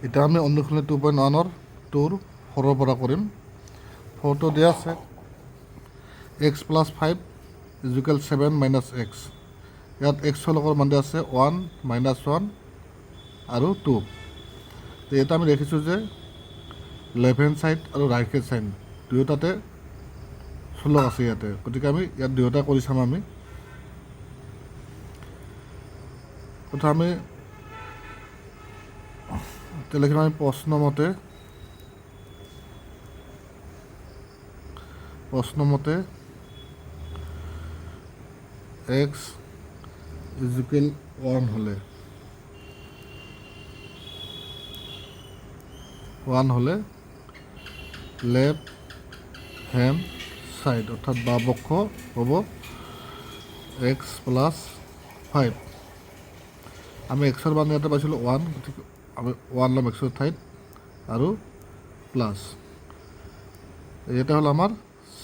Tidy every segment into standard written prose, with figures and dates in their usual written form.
এতিয়া আমি অনুশীলনী 2.1-ৰ 2ৰ 4-ৰ পৰা কৰিম। 4টো দিয়া আছে x + 5 = 7 - x। ইয়াত x-ৰ লগৰ মান দিয়া আছে 1 - 1 আৰু 2। এতিয়া আমি দেখিছোঁ যে লেফ্ট হেণ্ড ছাইড আৰু ৰাইট হেণ্ড ছাইড দুয়োটাতে চলক আছে ইয়াতে, গতিকে আমি ইয়াত দুয়োটা কৰি চাম। আমি কথা আমি এতিয়া লিখিম আমি প্ৰশ্নমতে x = 1 হ'লে লেফ্ট হেণ্ড ছাইড অৰ্থাৎ বাওঁ পক্ষ হ'ব x + 5। আমি এক্সৰ মান ইয়াতে পাইছিলোঁ 1, গতিকে আমি 1 ল'ম এক্সৰ ঠাইত আৰু প্লাছ ইয়াতে হ'ল আমাৰ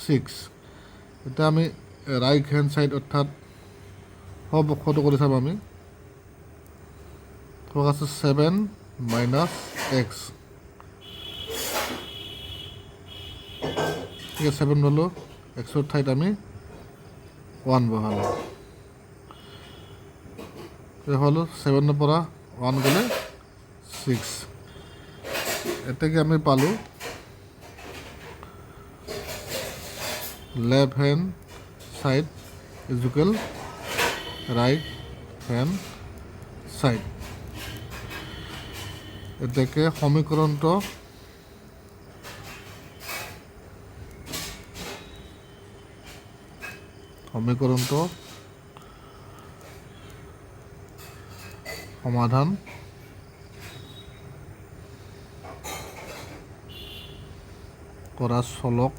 6। এতিয়া আমি ৰাইট হেণ্ড ছাইড অৰ্থাৎ সপক্ষটো কৰি চাম। আমি আছে 7 - x, ঠিক আছে 7 ল'লোঁ, এক্সৰ ঠাইত আমি 1 বহালোঁ। হ'ল 7ৰ পৰা 1 গ'লে 6। এতেকে আমি পালোঁ left hand side = right hand side. এতেকে সমীকৰণটো সমাধান কৰা চলক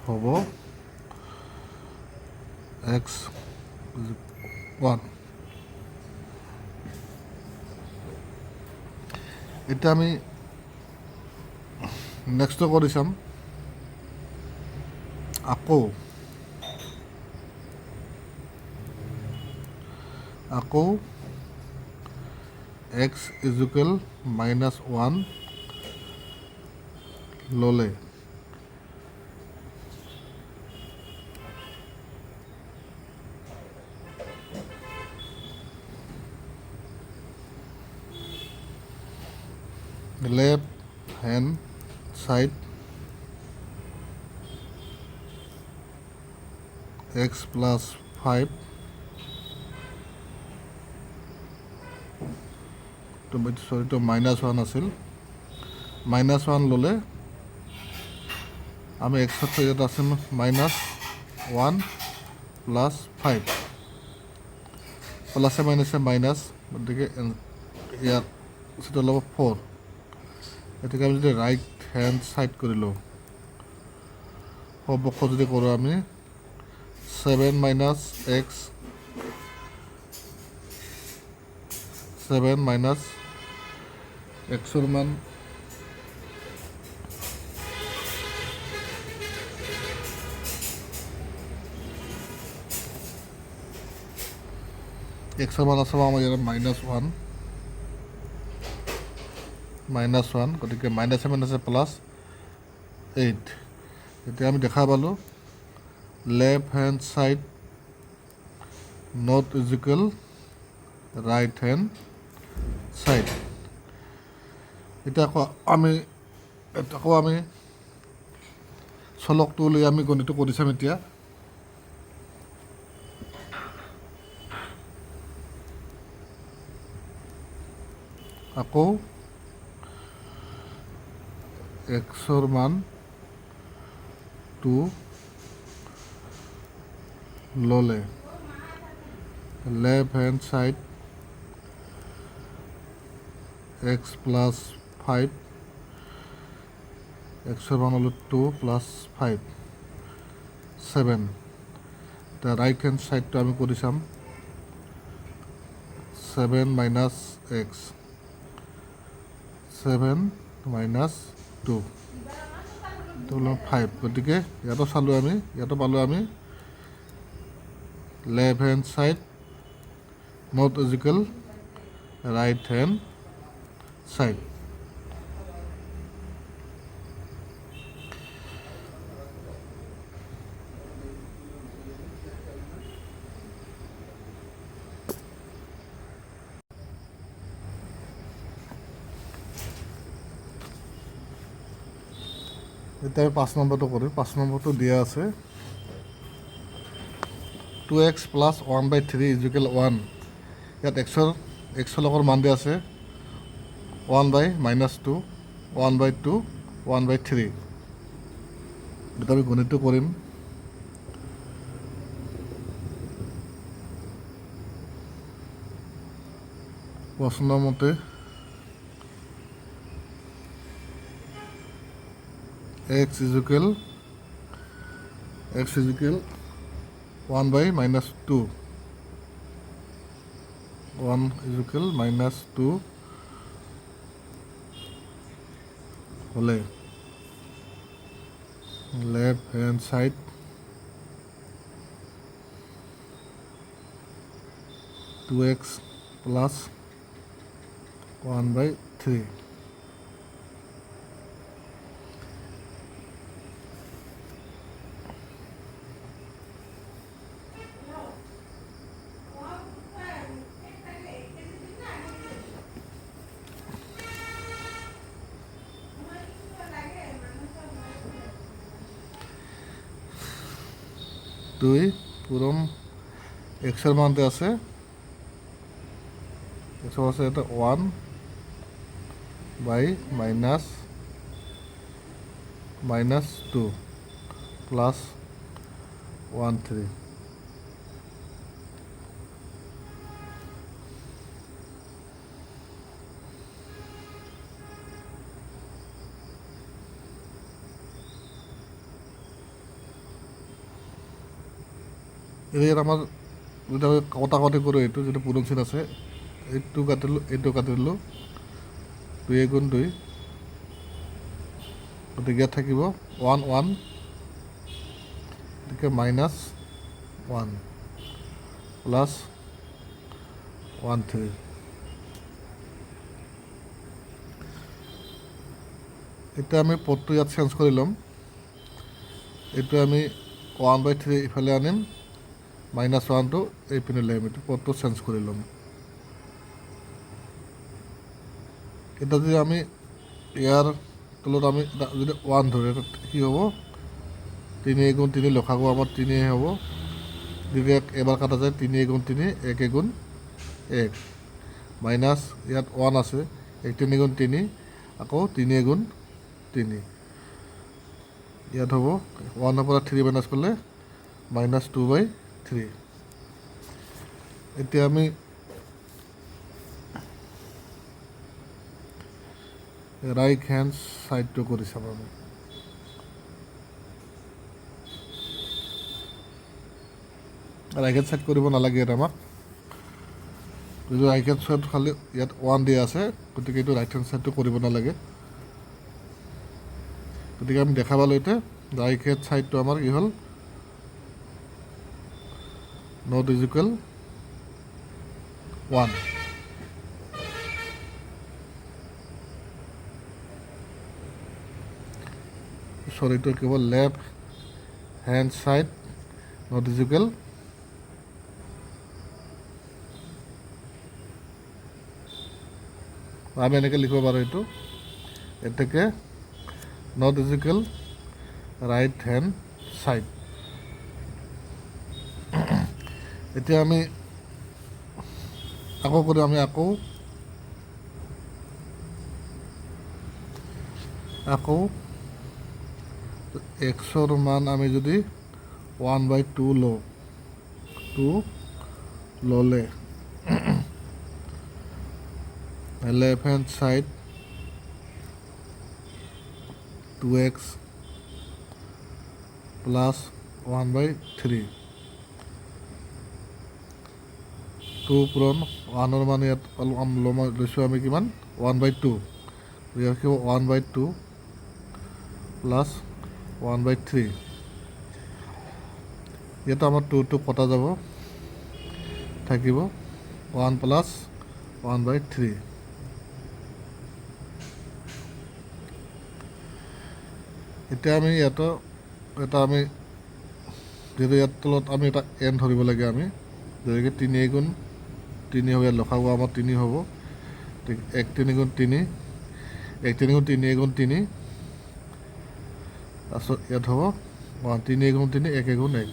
হ'ব x = 1। এতিয়া আমি নেক্সটটো কৰি চাম। আকৌ x = -1 ল'লে লেফ্ট হেণ্ড ছাইড x + 5 -1 আছিল। -1 ল'লে আমি এক্সৰ ঠাইত আছে -1 + 5 প্লাছে মাইনাছে মাইনাছ, গতিকে ইয়াত সেইটো ল'ব 4। গতিকে আমি যদি ৰাইট হেণ্ড ছাইড কৰিলোঁ, সপক্ষ যদি কৰোঁ আমি 7 - x, 7 - xৰ মান আছে আমাৰ ইয়াত -1, গতিকে মাইনাছে মাইনাছে +8। এতিয়া আমি দেখা পালোঁ left hand side = right hand side. এতিয়া আকৌ আমি চলকটো লৈ আমি গণিতটো কৰি চাম। এতিয়া আকৌ এক্সৰ মান 2 ল'লে লেফ্ট হেণ্ড ছাইড x + 5, এক্সৰ মান হ'ল 2 + 5 7। এতিয়া ৰাইট হেণ্ড ছাইডটো আমি কৰি চাম। 7 - x, 7 - 2 5, গতিকে ইয়াতো পালোঁ আমি left hand side = right hand side. এতিয়া আমি 5 নম্বৰটো কৰিম। 5 নম্বৰটো দিয়া আছে 2x প্লাছ 1/3 ইকুৱেল 1। ইয়াত এক্সৰ লগৰ মান দিয়া আছে 1/-2, 1/2, 1/3। এতিয়া আমি গণিতটো কৰিম। প্ৰশ্ন মতে x ইকুৱেল 1/-2, 1 ইকুৱেল -2 হ'লে left hand side to X plus 1/3। দুই পূৰণ এক্সৰ মানতে আছে এটা 1/-2 প্লাছ 1/3। ইয়াত আমাৰ যেতিয়া কটাকটি কৰোঁ এইটো যিটো পূৰণ চিন আছে এইটো কাটিলোঁ 2 × 2, গতিকে ইয়াত থাকিব 1 1, গতিকে -1 প্লাছ 1/3। এতিয়া আমি পদটো ইয়াত চেঞ্জ কৰি ল'ম। এইটো আমি 1/3 ইফালে আনিম, -1টো এইপিনে লৈ আহিম। এইটো পদটো চেঞ্জ কৰি ল'ম। এতিয়া যদি আমি ইয়াৰ তলত আমি যদি 1 ধৰোঁ কি হ'ব? 3 × 3 লসাগু আমাৰ 3 হ'ব। যদি এবাৰ কাটা যায় 3 × 3 1 × 1 মাইনাছ ইয়াত 1 আছে 3 × 3 আকৌ 3 × 3 ইয়াত হ'ব 1ৰ পৰা 3 মাইনাছ কৰিলে -2/3। এতিয়া আমি ৰাইট হেণ্ড ছাইডটো কৰি চাম। আমি ৰাইট হেণ্ড ছাইড কৰিব নালাগে ইয়াত আমাক। যদি ৰাইট হেণ্ড ছাইড খালি ইয়াত 1 দিয়া আছে, গতিকে এইটো ৰাইট হেণ্ড ছাইডটো কৰিব নালাগে। গতিকে আমি দেখা পালোঁ এতিয়া ৰাইট হেণ্ড ছাইডটো আমাৰ কি হ'ল নট ইকুৱেল 1। এইটো কেৱল left hand side not equal আমি এনেকৈ লিখিব পাৰোঁ। এইটো এতেকে not equal right hand side. এতিয়া আমি আকৌ কৰি আকৌ এক্সৰ মান আমি যদি 1/2 লওঁ, 2 ল'লে left hand side 2x plus 1/3। 2 পূৰণ 1ৰ মান ইয়াত লৈছোঁ আমি কিমান 1/2, ইয়াত ৰাখিব 1/2 প্লাছ 1/3। ইয়াতো আমাৰ 2টো কটা যাব, থাকিব 1 প্লাছ 1/3। এতিয়া আমি এটা আমি যিহেতু ইয়াৰ তলত আমি এটা এন ধৰিব লাগে আমি যেনেকৈ 3 গুণ 3 হ'ব, ইয়াত লসাগু আমাৰ 3 হ'ব, 1 3 গুণ 3, 1 3 গুণ 3 গুণ 3, তাৰপিছত ইয়াত হ'ব 3 গুণ 3, 1 গুণ 1,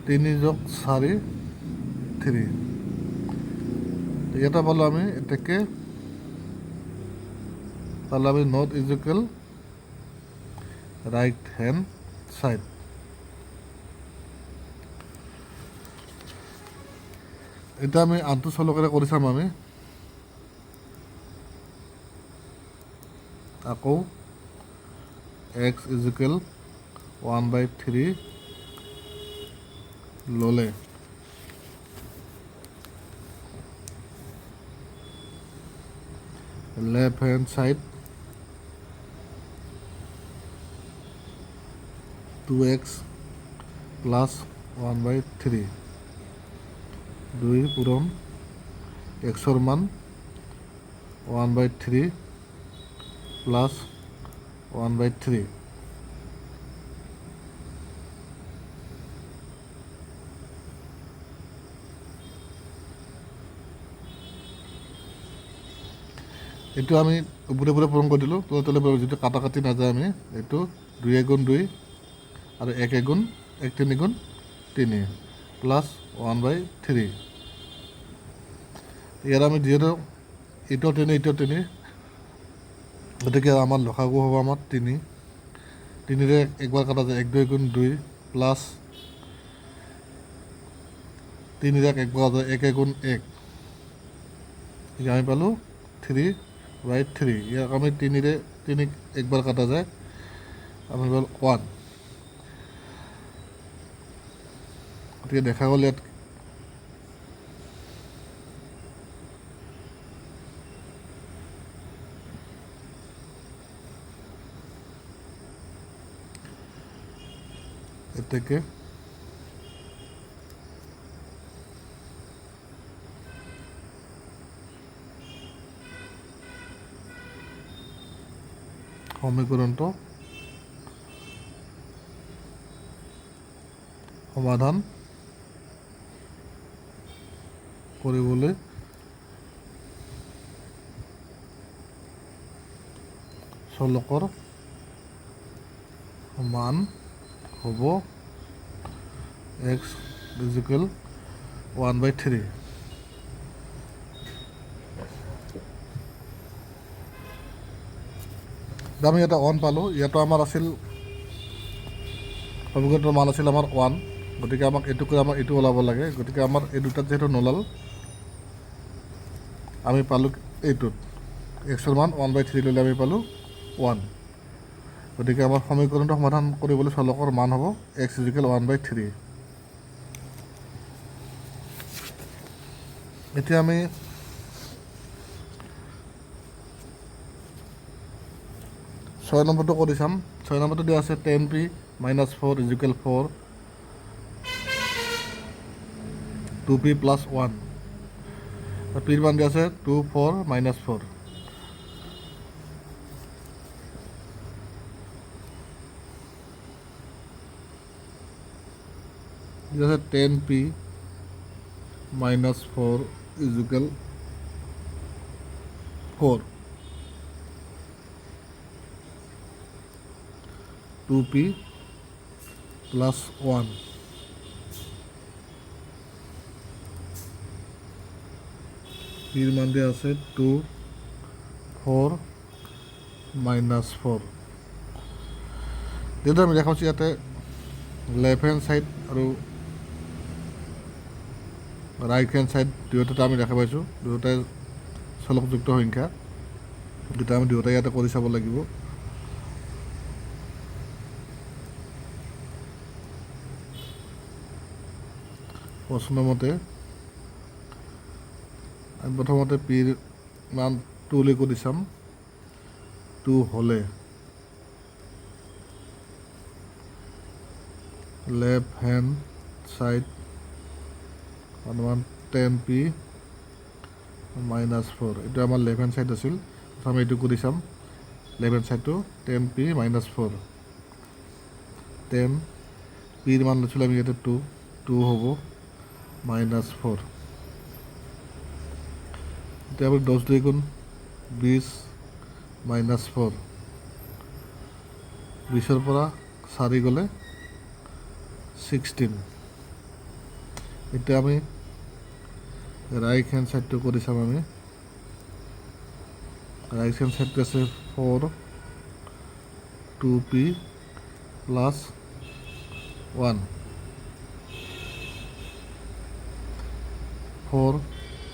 তিনি যোগ 4 3, এটা পালোঁ আমি এতেকে পালোঁ আমি not equal right hand side. এটা আমি আনটো চলকেৰে কৰি চাম আমি আকৌ x ইকুৱেল 1/3 ল'লে left hand side 2x plus 1/3 2 পূরণ xর মান 1/3 প্লাস 1/3 এইটো আমি উপরে উপরে পূরণ করে দিলোঁ, তলে তলে যেটা কাটাকাটি না যায় আমি এইটো 2 গুণ 2 আর 1 গুণ 1 3 গুণ 3 প্লাস 1/3। ইয়াৰ আমি যিহেতু এইটো 3 গতিকে আমাৰ লসাগু হ'ব আমাৰ 3, 3ৰে একবাৰ কাটা যায় 1 2 গুণ 2 প্লাস 3ৰে একবাৰ কাটা যায় 1 গুণ 1, এতিয়া আমি পালোঁ 3/3। ইয়াক আমি 3ৰে 3 একবাৰ কাটা যায় আমি পালোঁ 1, গতিকে দেখা গ'ল ইয়াত এতেকে সমীকৰণটো সমাধান কৰিবলৈ চলকৰ মান হ'ব x ইকুৱেল 1/3। আমি এটা 1 পালোঁ, ইয়াতো আমাৰ আছিল সমীকৰণটোৰ মান আছিল আমাৰ 1, গতিকে আমাক এইটোকৈ আমাক এইটো ওলাব লাগে, গতিকে আমাৰ এই দুটাত যিহেতু নোলাল আমি পালোঁ এইটোত এক্সৰ মান 1/3 ল'লে আমি পালোঁ 1, গতিকে আমাৰ সমীকৰণটো সমাধান কৰিবলৈ চলকৰ মান হ'ব x ইকুৱেল 1/3। এতিয়া আমি ছয় নম্বৰটো কৰি চাম। 6 নম্বৰটো দিয়া আছে 10p - 4 ইকুৱেল 4, 2p + 1, পিৰ মান দিয়া আছে 2 4 - 4, দিয়া আছে 10p - 4 ইকুৱেল 4, 2p + 1, পিৰ মান দিয়া আছে 2 4 - 4। যেহেতু আমি দেখা পাচ্ছি ইয়াতে লেফ্ট হেণ্ড সাইড আৰু রাইট হ্যান্ড সাইড দুয়োটা আমি দেখা পাইছোঁ, দুয়োটাই চলকযুক্ত সংখ্যা, দুটা আমি দুয়োটাই ইয়াতে কৰি চাব লাগিব। প্ৰশ্নমতে আমি প্ৰথমতে পিৰ মান 2 লৈ কৰি চাম। 2 হ'লে লেফ্ট হেণ্ড সাইড 10p -4 এইটো আমাৰ লেফ্ট হেণ্ড ছাইড আছিল প্ৰথমে এইটো কৰি চাম লেফ্ট হেণ্ড ছাইডটো 10p - 4 10 পিৰ মান লৈছিলোঁ আমি ইয়াতে 2 হ'ব -4 এতিয়া আমি 10 2 গুণ 20 -4 20ৰ পৰা 4 গ'লে 16 এতিয়া আমি ৰাইট হেণ্ড ছাইডটো কৰি চাম আমি ৰাইট হেণ্ড ছাইডটো আছে 4 2p + 1 4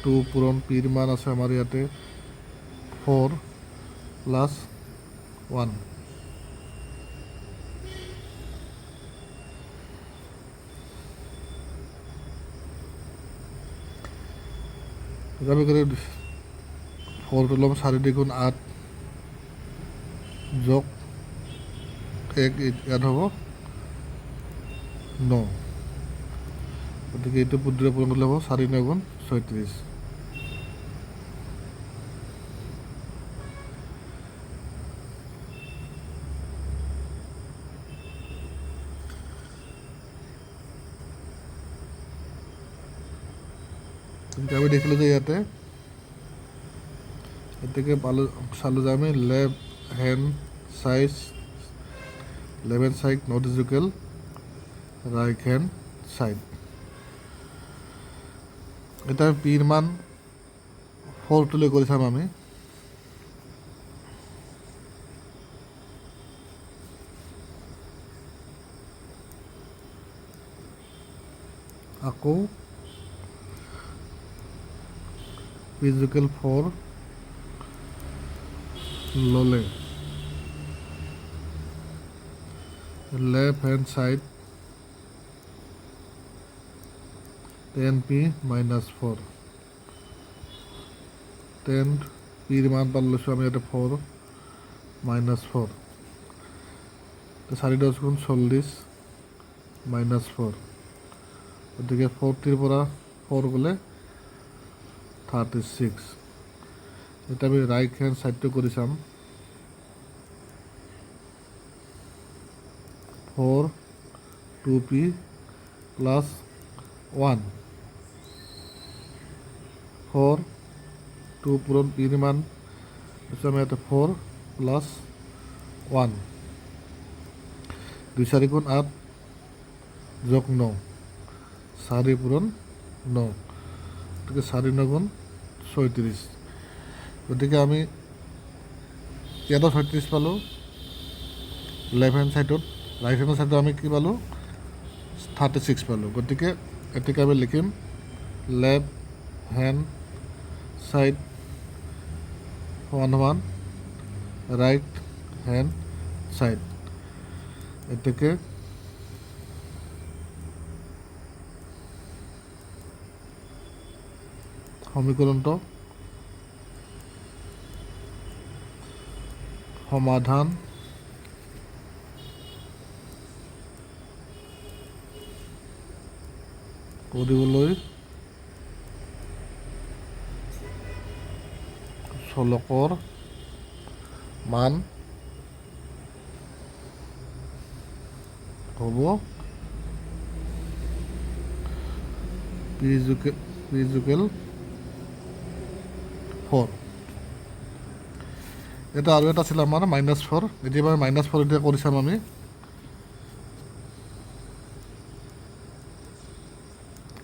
2 পূৰণ পিৰ মান আছে আমাৰ ইয়াতে 4 + 1 আমি কৰি 4টো ল'ম 4 2 গুণ 8 যোগ 1 ইয়াত হ'ব 9 গতিকে এইটো পদ্ধতিৰে পূৰণ কৰিলে হ'ব 4 9 গুণ 36 কিন্তু আমি দেখিলোঁ যে ইয়াতে এতেকে চালোঁ যে আমি left hand side not equal right hand side এটা পিৰ মান 4 লৈ কৰি চাম আমি আকৌ ইকুৱেল 4 ল'লে লেফ্ট হেণ্ড সাইড 10p - 4 10 পিৰ মান পাল লৈছোঁ আমি ইয়াতে 4 - 4 4 10 গুণ 40 -4 গতিকে 40ৰ পৰা 4 গ'লে 36 এতিয়া আমি ৰাইট হেণ্ড ছাইডটো কৰি চাম 4 2p + 1 4 2 পূৰণ পিৰ মান আমি ইয়াতে 4 + 1 2 4 গুণ 8 যোগ 9 4 পূৰণ 9 গতিকে 4 9 গুণ 36 গতিকে আমি ইয়াতো 36 পালোঁ লেফ্ট হেণ্ড ছাইডত ৰাইট হেণ্ড ছাইডত আমি কি পালোঁ 36 পালোঁ গতিকে এতেকে আমি লিখিম লেফ্ট হেণ্ড সাইড সমান ৰাইট হেণ্ড সাইড এতেকে সমীকৰণটো সমাধান কৰিবলৈ চলকৰ মান হ'ব p = 4 এটা আৰু এটা আছিল আমাৰ -4 এতিয়া -4 এতিয়া কৰি চাম আমি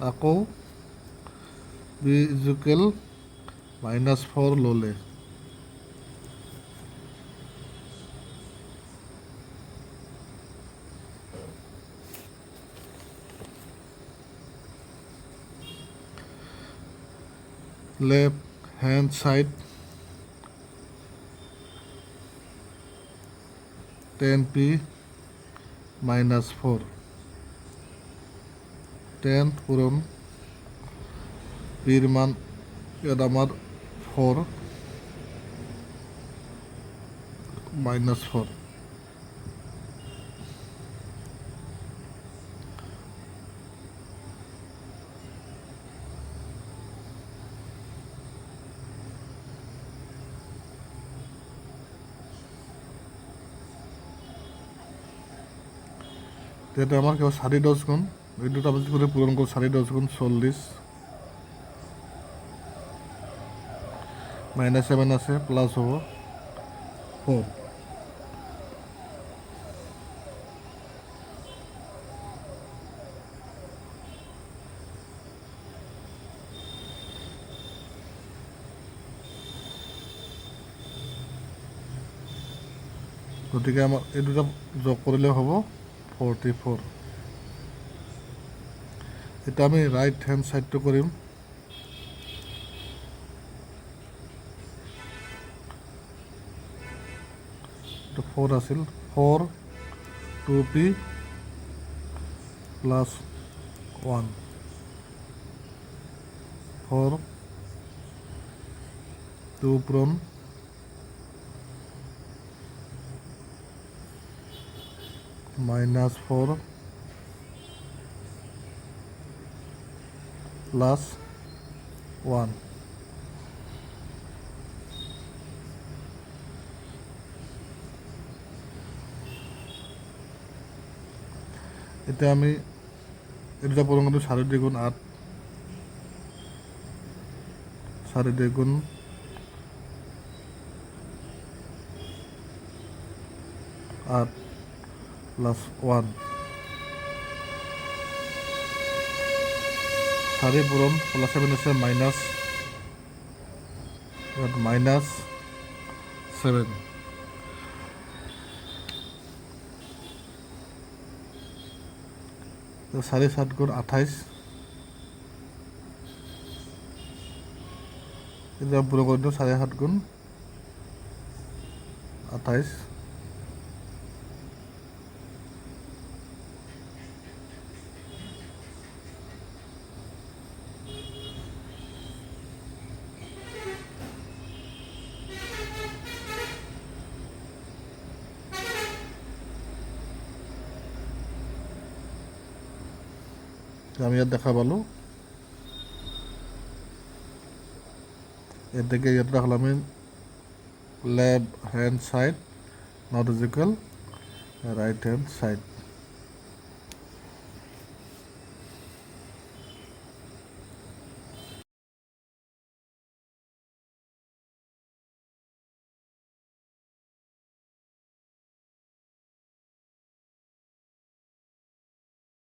আকৌ p = -4 ল'লে left hand side 10p - 4 10 পূৰণ পিৰ মান ইয়াত আমাৰ 4 - 4 4 ইয়াতে আমাৰ কেৱল 4 10 গুণ, এই দুটা আমি যদি পূৰণ কৰোঁ 4 10 গুণ 40 -7 আছে প্লাছ হ'ব 4। গতিকে আমাৰ এই দুটা যোগ কৰিলে হ'ব 44। এতিয়া আমি ৰাইট হেণ্ড ছাইডটো কৰিম। এইটো 4 আছিল, 4 2p প্লাছ 1 4 2 পূৰণ -4 প্লাছ 1। এতিয়া আমি এই দুটা পূৰণ কৰোঁ 4 2 গুণ 8 4 2 গুণ 8 প্লাছ 1 4 পূৰণ প্লাছ 7 আছে -7। 4 7 গুণ 28। এতিয়া পূৰণ কৰি দিওঁ 4 7 গুণ 28। আমি ইয়াত দেখা পালোঁ, এতেকে ইয়াত রাখলাম আমি left hand side not is equal right hand side.